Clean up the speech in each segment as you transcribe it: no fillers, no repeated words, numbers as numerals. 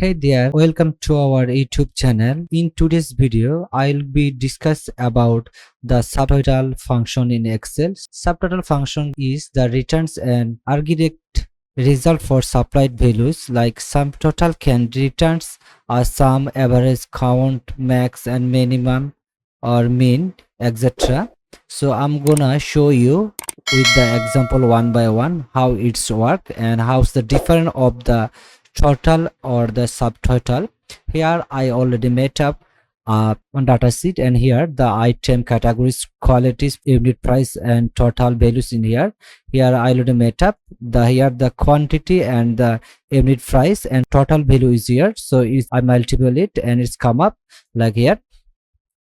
Hey there, welcome to our YouTube channel. In today's video, I'll be discuss about the subtotal function in Excel. Subtotal function is the returns an aggregate result for supplied values. Like subtotal can returns a sum, average, count, max and minimum or mean, etc. So I'm gonna show you with the example one by one how it's work and how's the difference of the total or the subtotal. Here I already made up one data sheet, and here the item categories, qualities, unit price and total values in here. Here I already made up the quantity and the unit price and total value is here. So if I multiply it and it's come up like here,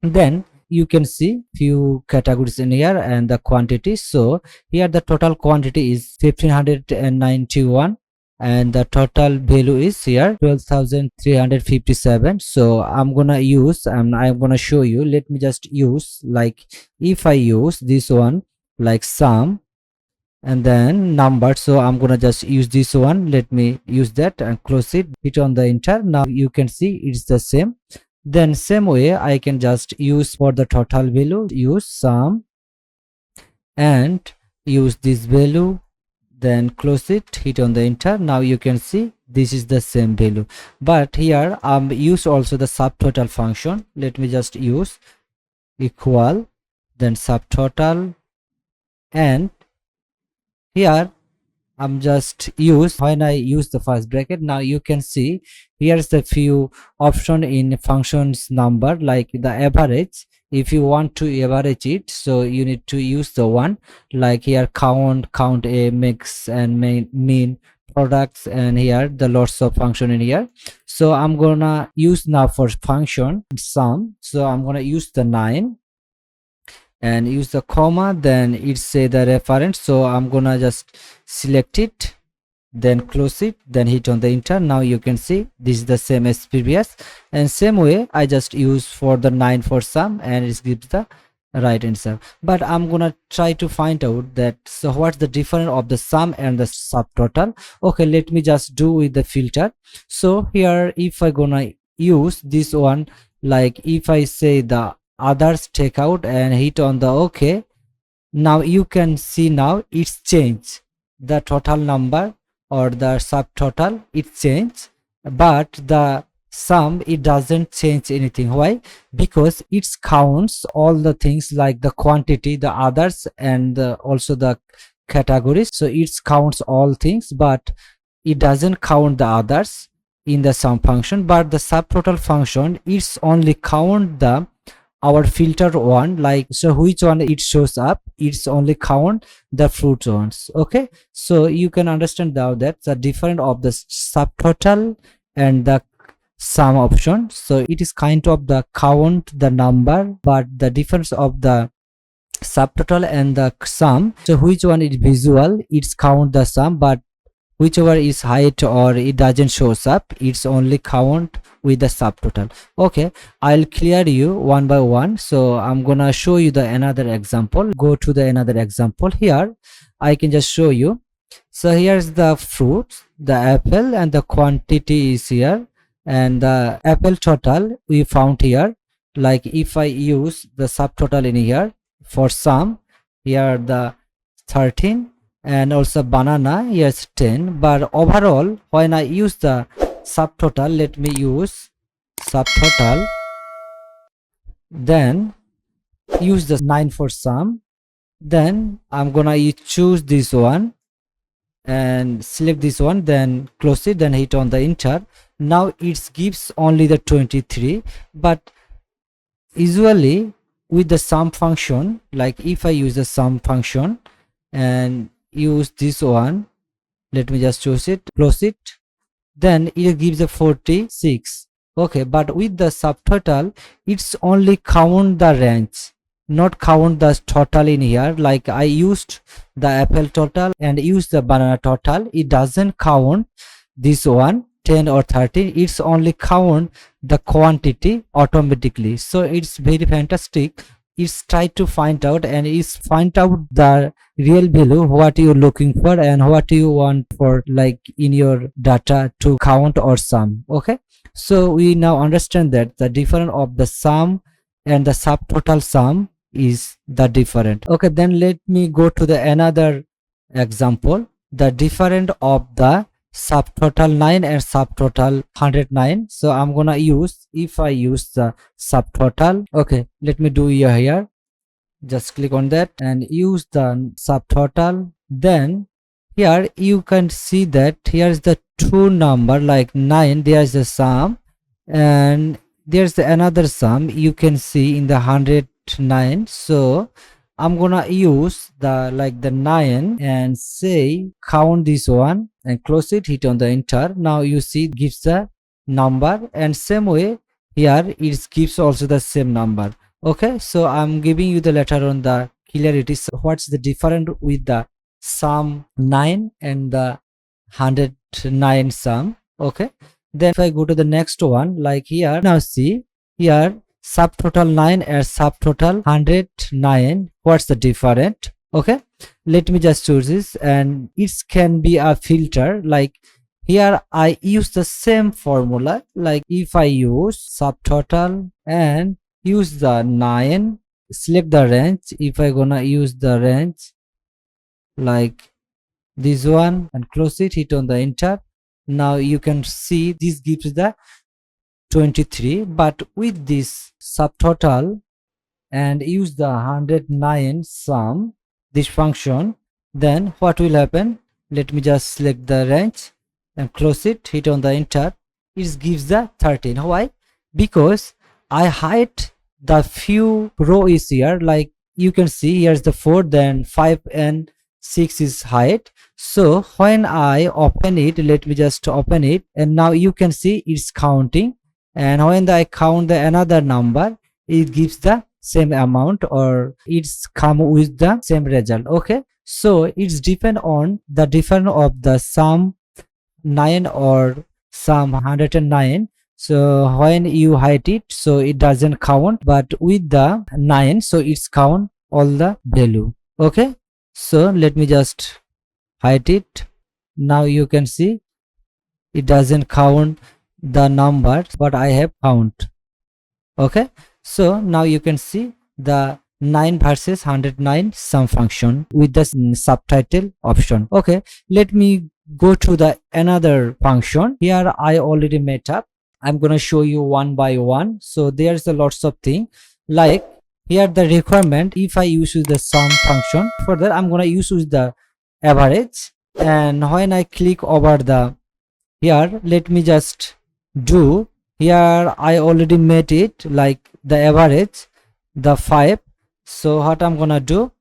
then you can see few categories in here and the quantity. So here the total quantity is 1591 and the total value is here 12,357. So I'm gonna use and I'm gonna show you. Let me just use, like if I use this one like sum and then number, so I'm gonna just use this one. Let me use that and close it, hit on the enter. Now you can see it's the same. Then same way I can just use for the total value, use sum and use this value, then close it, hit on the enter. Now you can see this is the same value, but here use also the subtotal function. Let me just use equal, then subtotal, and here I'm just use when I use the first bracket. Now you can see here's the few option in functions number, like the average. If you want to average it, so you need to use the one like here count a, mix and mean, products, and here the lots of function in here. So I'm gonna use now for function sum. So I'm gonna use the 9 and use the comma, then it say the reference. So I'm gonna just select it, then close it, then hit on the enter. Now you can see this is the same as previous, and same way I just use for the 9 for sum and it gives the right answer. But I'm gonna try to find out that so what's the difference of the sum and the subtotal. Okay, let me just do with the filter. So here if I gonna use this one, like if I say the others, take out and hit on the OK, now you can see now it's changed the total number or the subtotal, it changed, but the sum it doesn't change anything. Why? Because it counts all the things like the quantity, the others, and also the categories. So it counts all things, but it doesn't count the others in the sum function. But the subtotal function, it's only count the our filter one, like so which one it shows up, it's only count the fruit ones. Okay, so you can understand now that the difference of the subtotal and the sum option. So it is kind of the count the number, but the difference of the subtotal and the sum, so which one is visual, it's count the sum, but whichever is height or it doesn't shows up, it's only count with the subtotal. Okay, I'll clear you one by one. So I'm gonna show you the another example. Go to the another example. Here I can just show you. So here's the fruits, the apple, and the quantity is here, and the apple total we found here. Like if I use the subtotal in here for sum, here the 13, and also banana, yes 10. But overall when I use the subtotal, let me use subtotal, then use the 9 for sum, then I'm gonna choose this one and select this one, then close it, then hit on the enter. Now it gives only the 23, but usually with the sum function, like if I use the sum function and use this one, let me just choose it, close it, then it gives a 46. Okay, but with the subtotal, it's only count the range, not count the total in here. Like I used the apple total and used the banana total, it doesn't count this one 10 or 13, it's only count the quantity automatically. So it's very fantastic it's try to find out, and it's find out the real value what you're looking for and what you want for like in your data to count or sum. Okay, so we now understand that the difference of the sum and the subtotal sum is the different. Okay, then let me go to the another example, the difference of the subtotal 9 and subtotal 109. So I'm gonna use, if I use the subtotal, okay, let me do here, just click on that and use the subtotal. Then here you can see that here is the two number like 9, there's a sum, and there's another sum you can see in the 109. So I'm gonna use the like the 9 and say count this one and close it, hit on the enter. Now you see it gives the number, and same way here it gives also the same number. Okay, so I'm giving you the letter on the clarity. So what's the difference with the sum 9 and the 109 sum? Okay, then if I go to the next one, like here, now see here subtotal 9 and subtotal 109, what's the difference? Okay, let me just choose this, and it can be a filter. Like here I use the same formula, like if I use subtotal and use the 9, select the range. If I gonna use the range like this one and close it, hit on the enter. Now you can see this gives the 23, but with this subtotal and use the 109 sum, this function, then what will happen? Let me just select the range and close it, hit on the enter. It gives the 13. Why? Because I hide the few row is here, like you can see here's the 4, then 5 and 6 is hide. So when I open it, let me just open it, and now you can see it's counting, and when I count the another number, it gives the same amount or it's come with the same result. Okay, so it's depend on the difference of the sum 9 or sum 109. So when you hide it, so it doesn't count, but with the 9, so it's count all the value. Okay, so let me just hide it. Now you can see it doesn't count the numbers, but I have count. Okay, so now you can see the 9 versus 109 sum function with the subtitle option. Okay, let me go to the another function. Here I already made up. I'm gonna show you one by one. So there's a lots of thing, like here the requirement, if I use the sum function, for that I'm gonna use the average, and when I click over the here, let me just do, here I already made it like the average, the 5. So what I'm gonna do,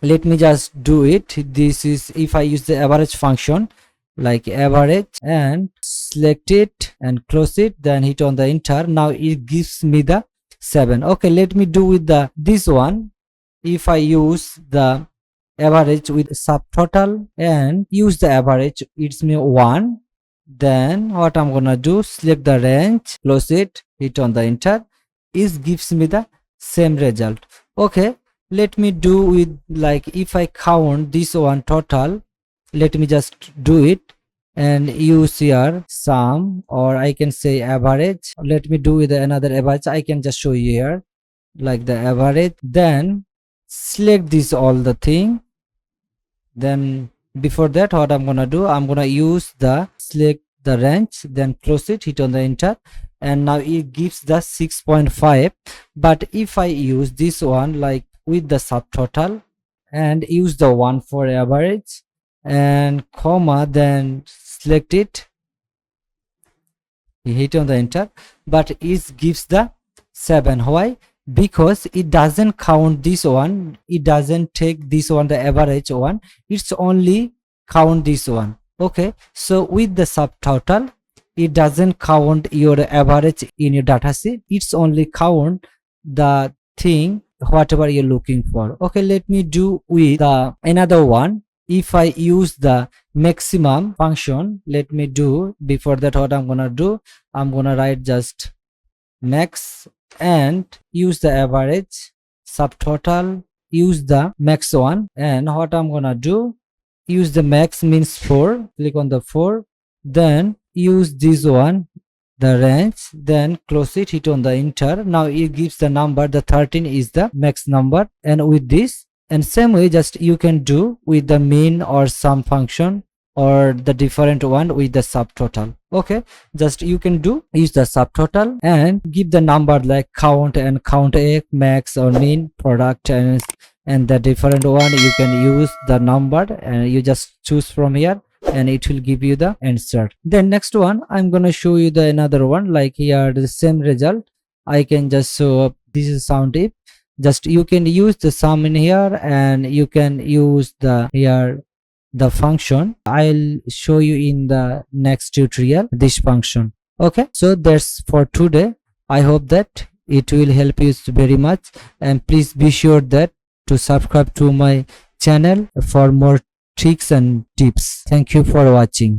let me just do it. This is if I use the average function, like average, and select it and close it, then hit on the enter. Now it gives me the 7. Okay, let me do with the this one. If I use the average with subtotal and use the average, it's me 1. Then what I'm gonna do, select the range, close it, hit on the enter. It gives me the same result. Okay, let me do with like if I count this one total, let me just do it and use here sum, or I can say average. Let me do with another average. I can just show you here like the average, then select this all the thing. Then before that, what I'm gonna do, I'm gonna use the select the range, then close it, hit on the enter, and now it gives the 6.5. But if I use this one like with the subtotal and use the 1 for average and comma, then select it, hit on the enter, but it gives the 7. Why? Because it doesn't count this one, it doesn't take this one, the average one, it's only count this one. Okay, so with the subtotal, it doesn't count your average in your data sheet, it's only count the thing whatever you're looking for. Okay, let me do with the another one. If I use the maximum function, let me do, before that what I'm gonna do, I'm gonna write just max and use the average, subtotal, use the max one. And what I'm gonna do, use the max means 4, click on the 4, then use this one, the range, then close it, hit on the enter. Now it gives the number, the 13 is the max number. And with this, and same way, just you can do with the min or sum function, or the different one with the subtotal. Okay, just you can do, use the subtotal and give the number like count and count a, max or min, product, and the different one you can use the number, and you just choose from here and it will give you the answer. Then next one, I'm gonna show you the another one, like here the same result. I can just show up, this is sound if. Just you can use the sum in here, and you can use the here the function. I'll show you in the next tutorial this function. Okay, so that's for today. I hope that it will help you very much, and please be sure that to subscribe to my channel for more tricks and tips. Thank you for watching.